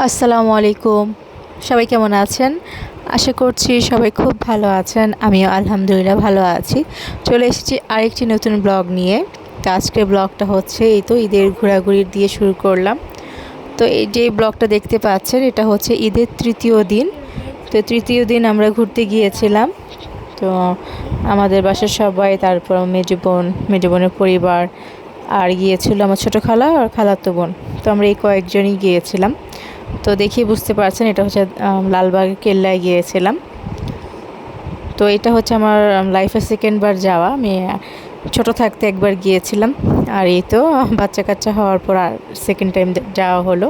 আসসালামু আলাইকুম। সবাই কেমন আছেন? আশা করছি সবাই খুব ভালো আছেন। আমিও আলহামদুলিল্লাহ ভালো আছি। চলে এসেছি আরেকটি নতুন ব্লগ নিয়ে। তো আজকের ব্লগটা হচ্ছে এই তো ঈদের ঘোরাঘুরি দিয়ে শুরু করলাম। তো এই যে ব্লগটা দেখতে পাচ্ছেন এটা হচ্ছে ঈদের তৃতীয় দিন। তো তৃতীয় দিন আমরা ঘুরতে গিয়েছিলাম। তো আমাদের বাসার সবাই, তারপর মেজো বোনের পরিবার, আর গিয়েছিল আমার ছোটো খালা আর খালাতো বোন। তো আমরা এই কয়েকজনই গিয়েছিলাম। তো দেখেই বুঝতে পারছেন এটা হচ্ছে লালবাগ কেল্লায় গিয়েছিলাম। তো এটা হচ্ছে আমার লাইফে সেকেন্ডবার যাওয়া। আমি ছোটো থাকতে একবার গিয়েছিলাম, আর এই তো বাচ্চা কাচ্চা হওয়ার পর আর সেকেন্ড টাইম যাওয়া হলো।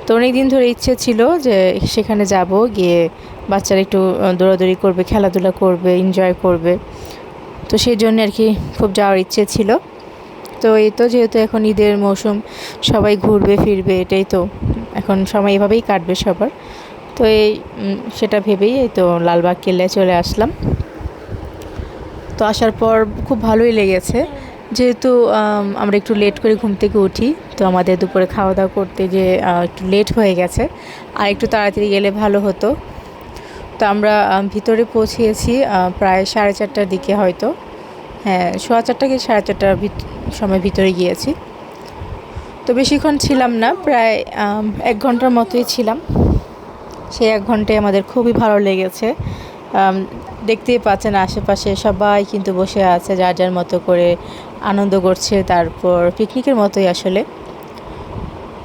তো অনেক দিন ধরে ইচ্ছে ছিল যে সেখানে যাব, গিয়ে বাচ্চারা একটু দৌড়াদৌড়ি করবে, খেলাধুলা করবে, এনজয় করবে। তো সেই জন্য আর কি খুব যাওয়ার ইচ্ছে ছিল। তো এই তো যেহেতু এখন ঈদের মৌসুম, সবাই ঘুরবে ফিরবে, এটাই তো এখন সময় এভাবেই কাটবে সবার। তো সেটা ভেবেই এই তো লালবাগ কেল্লায় চলে আসলাম। তো আসার পর খুব ভালোই লেগেছে, যেহেতু আমরা একটু লেট করে ঘুম থেকে উঠি। তো আমাদের দুপুরে খাওয়া দাওয়া করতে যে একটু লেট হয়ে গেছে, আর একটু তাড়াতাড়ি গেলে ভালো হতো। তো আমরা ভিতরে পৌঁছিয়েছি প্রায় 4:30টার দিকে, হয়তো হ্যাঁ 4:15 কি 4:30টার সময় ভিতরে গিয়েছি। তো বেশিক্ষণ ছিলাম না, প্রায় 1 ঘন্টার মতোই ছিলাম। সেই 1 ঘন্টায় আমাদের খুবই ভালো লেগেছে। দেখতেই পাচ্ছেন আশেপাশে সবাই কিন্তু বসে আছে, যার যার মতো করে আনন্দ করছে, তারপর পিকনিকের মতোই আসলে।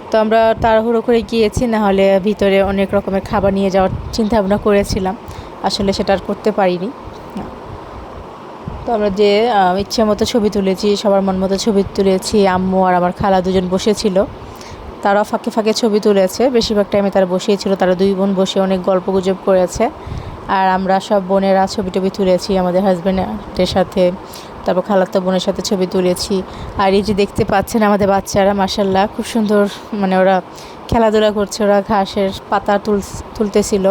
তো আমরা তাড়াহুড়ো করে গিয়েছি, না হলে ভিতরে অনেক রকমের খাবার নিয়ে যাওয়ার চিন্তা ভাবনা করেছিলাম, আসলে সেটা আর করতে পারিনি। তো আমরা যে ইচ্ছে মতো ছবি তুলেছি, সবার মন মতো ছবি তুলেছি। আম্মু আর আমার খালা দুজন বসেছিল, তারা ফাঁকে ফাঁকে ছবি তুলেছে। বেশিরভাগ টাইমে তারা বসেছিল, তারা দুই বোন বসে অনেক গল্প গুজব করেছে। আর আমরা সব বোনেরা ছবি টবি তুলেছি আমাদের হাজব্যান্ডের সাথে, তারপর খালাতো বোনের সাথে ছবি তুলেছি। আর এই যে দেখতে পাচ্ছেন আমাদের বাচ্চারা মাশাআল্লাহ খুব সুন্দর, মানে ওরা খেলাধুলা করছে, ওরা ঘাসের পাতা তুলতেছিল।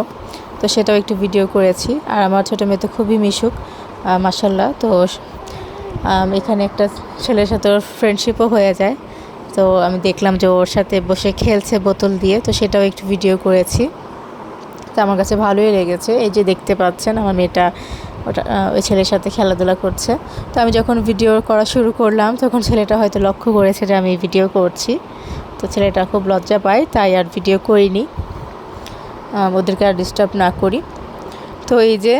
তো সেটাও একটু ভিডিও করেছি। আর আমার ছোটো মেয়ে তো খুবই মিশুক মাশাআল্লাহ। তো এখানে একটা ছেলের সাথে ওর ফ্রেন্ডশিপও হয়ে যায়। তো আমি দেখলাম যে ওর সাথে বসে খেলছে বোতল দিয়ে, তো সেটাও একটু ভিডিও করেছি। তো আমার কাছে ভালোই লেগেছে। এই যে দেখতে পাচ্ছেন আমার মেয়েটা ওটা ওই ছেলের সাথে খেলাধুলা করছে। তো আমি যখন ভিডিও করা শুরু করলাম, তখন ছেলেটা হয়তো লক্ষ্য করেছে যে আমি ভিডিও করছি। তো ছেলেটা খুব লজ্জা পায়, তাই আর ভিডিও করিনি, ওদেরকে আর ডিস্টার্ব না করি। তো এই যে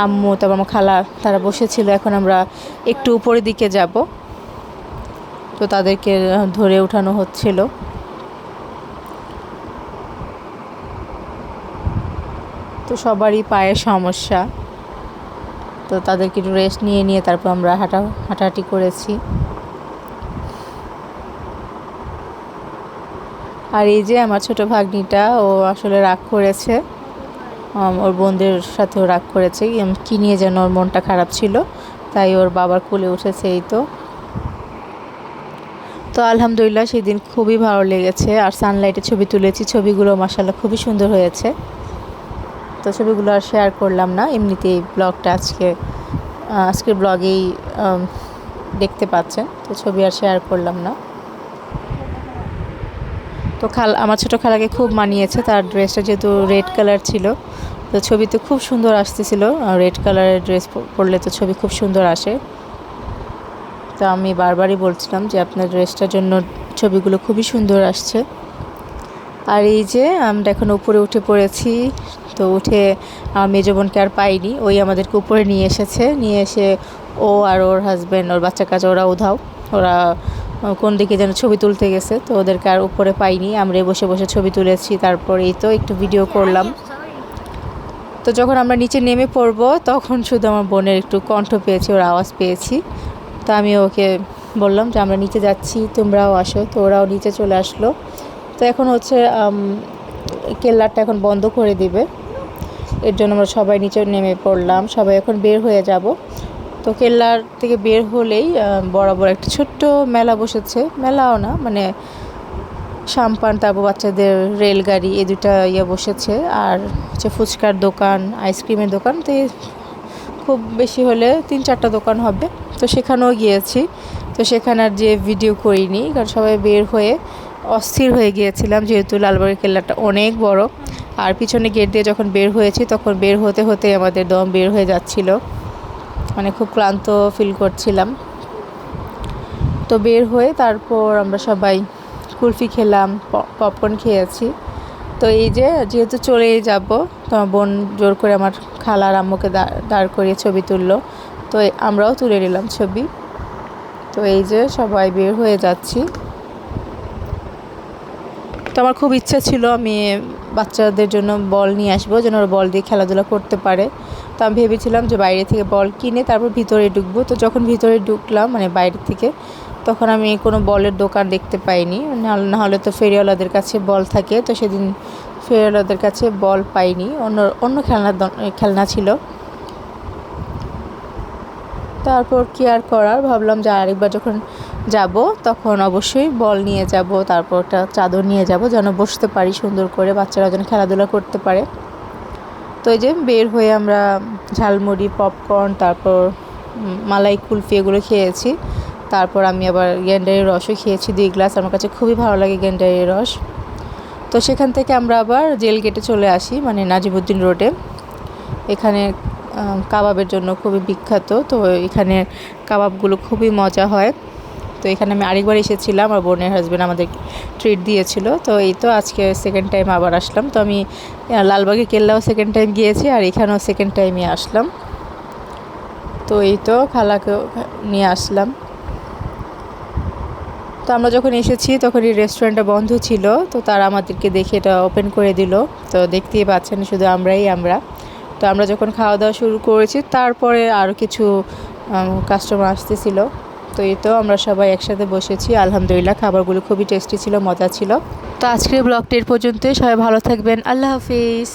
আম্মু, তারপর আমার খালা, তারা বসেছিল। এখন আমরা একটু উপরের দিকে যাব, তো তাদেরকে ধরে উঠানো হচ্ছিল। তো সবারই পায়ের সমস্যা, তো তাদেরকে একটু রেস্ট নিয়ে নিয়ে তারপর আমরা হাঁটাহাঁটি করেছি। আর এই যে আমার ছোট ভাগ্নিটা, ও আসলে রাগ করেছে, ওর বোনদের সাথেও রাগ করেছে, কী নিয়ে যেন ওর মনটা খারাপ ছিল, তাই ওর বাবার কোলে উঠেছে। এই তো তো আলহামদুলিল্লাহ সেদিন খুবই ভালো লেগেছে। আর সানলাইটে ছবি তুলেছি, ছবিগুলো মাশাআল্লাহ খুবই সুন্দর হয়েছে। তো ছবিগুলো আর শেয়ার করলাম না, এমনিতেই ব্লগটা আজকের ব্লগেই দেখতে পাচ্ছেন। তো ছবি আর শেয়ার করলাম না। তো আমার ছোটো খালাকে খুব মানিয়েছে, তার ড্রেসটা যেহেতু রেড কালার ছিল, তো ছবিতে খুব সুন্দর আসতেছিল। রেড কালারের ড্রেস পরলে তো ছবি খুব সুন্দর আসে। তো আমি বারবারই বলছিলাম যে আপনার ড্রেসটার জন্য ছবিগুলো খুবই সুন্দর আসছে। আর এই যে আমরা এখন উপরে উঠে পড়েছি। তো উঠে মেজো বোনকে আর পাইনি, ওই আমাদেরকে উপরে নিয়ে এসেছে। নিয়ে এসে ও আর ওর হাজব্যান্ড, ওর বাচ্চা কাচ্চা, ওরা কোন দিকে যেন ছবি তুলতে গেছে। তো ওদেরকে আর উপরে পাইনি, আমরা বসে বসে ছবি তুলেছি। তারপর এই তো একটু ভিডিও করলাম। তো যখন আমরা নিচে নেমে পড়বো, তখন শুধু আমার বোনের একটু কণ্ঠ পেয়েছি, ওর আওয়াজ পেয়েছি। তো আমি ওকে বললাম যে আমরা নিচে যাচ্ছি, তোমরাও আসো। তো ওরাও নিচে চলে আসলো। তো এখন হচ্ছে কেল্লারটা এখন বন্ধ করে দিবে, এর জন্য আমরা সবাই নিচে নেমে পড়লাম। সবাই এখন বের হয়ে যাব। তো কেল্লার থেকে বের হলেই বরাবর একটা ছোট্ট মেলা বসেছে, মেলাও না মানে সাম্পান, তারপর বাচ্চাদের রেলগাড়ি, এই দুটা বসেছে। আর হচ্ছে ফুচকার দোকান, আইসক্রিমের দোকান। তো খুব বেশি হলে 3-4টা দোকান হবে। তো সেখানেও গিয়েছি। তো সেখানে আর যে ভিডিও করিনি, কারণ সবাই বের হয়ে অস্থির হয়ে গিয়েছিলাম, যেহেতু লালবাগের কেল্লাটা অনেক বড়। আর পিছনে গেট দিয়ে যখন বের হয়েছি তখন বের হতে হতে আমাদের দম বের হয়ে যাচ্ছিল, মানে খুব ক্লান্ত ফিল করছিলাম। তো বের হয়ে তারপর আমরা সবাই কুলফি খেলাম, পপকর্ন খেয়েছি। তো এই যেহেতু চলেই যাব, তো আমার বোন জোর করে আমার খালার আম্মুকে দাঁড় করিয়ে ছবি তুললো। তো আমরাও তুলে নিলাম ছবি। তো এই যে সবাই বের হয়ে যাচ্ছি। তো আমার খুব ইচ্ছা ছিল আমি বাচ্চাদের জন্য বল নিয়ে আসবো, যেন ওরা বল দিয়ে খেলাধুলা করতে পারে। তো আমি ভেবেছিলাম যে বাইরে থেকে বল কিনে তারপর ভিতরে ঢুকবো। তো যখন ভিতরে ঢুকলাম, মানে বাইরে থেকে, তখন আমি কোনো বলের দোকান দেখতে পাইনি। নাহলে তো ফেরিওয়ালাদের কাছে বল থাকে, তো সেদিন ফেরিওয়ালাদের কাছে বল পাইনি, অন্য খেলনা ছিল। তারপর কি আর করার, ভাবলাম যে আরেকবার যখন যাব তখন অবশ্যই বল নিয়ে যাব, তারপর একটা চাদর নিয়ে যাব যেন বসতে পারি সুন্দর করে, বাচ্চারা যেন খেলাধুলা করতে পারে। তো এই যে বের হয়ে আমরা ঝালমুড়ি, পপকর্ন, তারপর মালাই কুলফি এগুলো খেয়েছি। তারপর আমি আবার গেন্ডারির রসও খেয়েছি 2 গ্লাস, আমার কাছে খুবই ভালো লাগে গেন্ডারির রস। তো সেখান থেকে আমরা আবার জেল গেটে চলে আসি, মানে নাজিমুদ্দিন রোডে। এখানে কাবাবের জন্য খুবই বিখ্যাত, তো এখানে কাবাবগুলো খুবই মজা হয়। তো এখানে আমি আরেকবার এসেছিলাম, আমার বোনের হাজব্যান্ড আমাদের ট্রিট দিয়েছিল। তো এই তো আজকে সেকেন্ড টাইম আবার আসলাম। তো আমি লালবাগের কেল্লাও সেকেন্ড টাইম গিয়েছি, আর এখানেও সেকেন্ড টাইমই আসলাম। তো এই তো খালাকেও নিয়ে আসলাম। তো আমরা যখন এসেছি তখন এই রেস্টুরেন্টটা বন্ধ ছিল, তো তারা আমাদেরকে দেখে এটা ওপেন করে দিল। তো দেখতেই পাচ্ছেন শুধু আমরা। তো আমরা যখন খাওয়া দাওয়া শুরু করেছি তারপরে আরও কিছু কাস্টমার আসতেছিল। তো এই তো আমরা সবাই একসাথে বসেছি, আলহামদুলিল্লাহ খাবারগুলো খুবই টেস্টি ছিল, মজা ছিল। তো আজকের ব্লগটা এর পর্যন্তই, সবাই ভালো থাকবেন, আল্লাহ হাফিজ।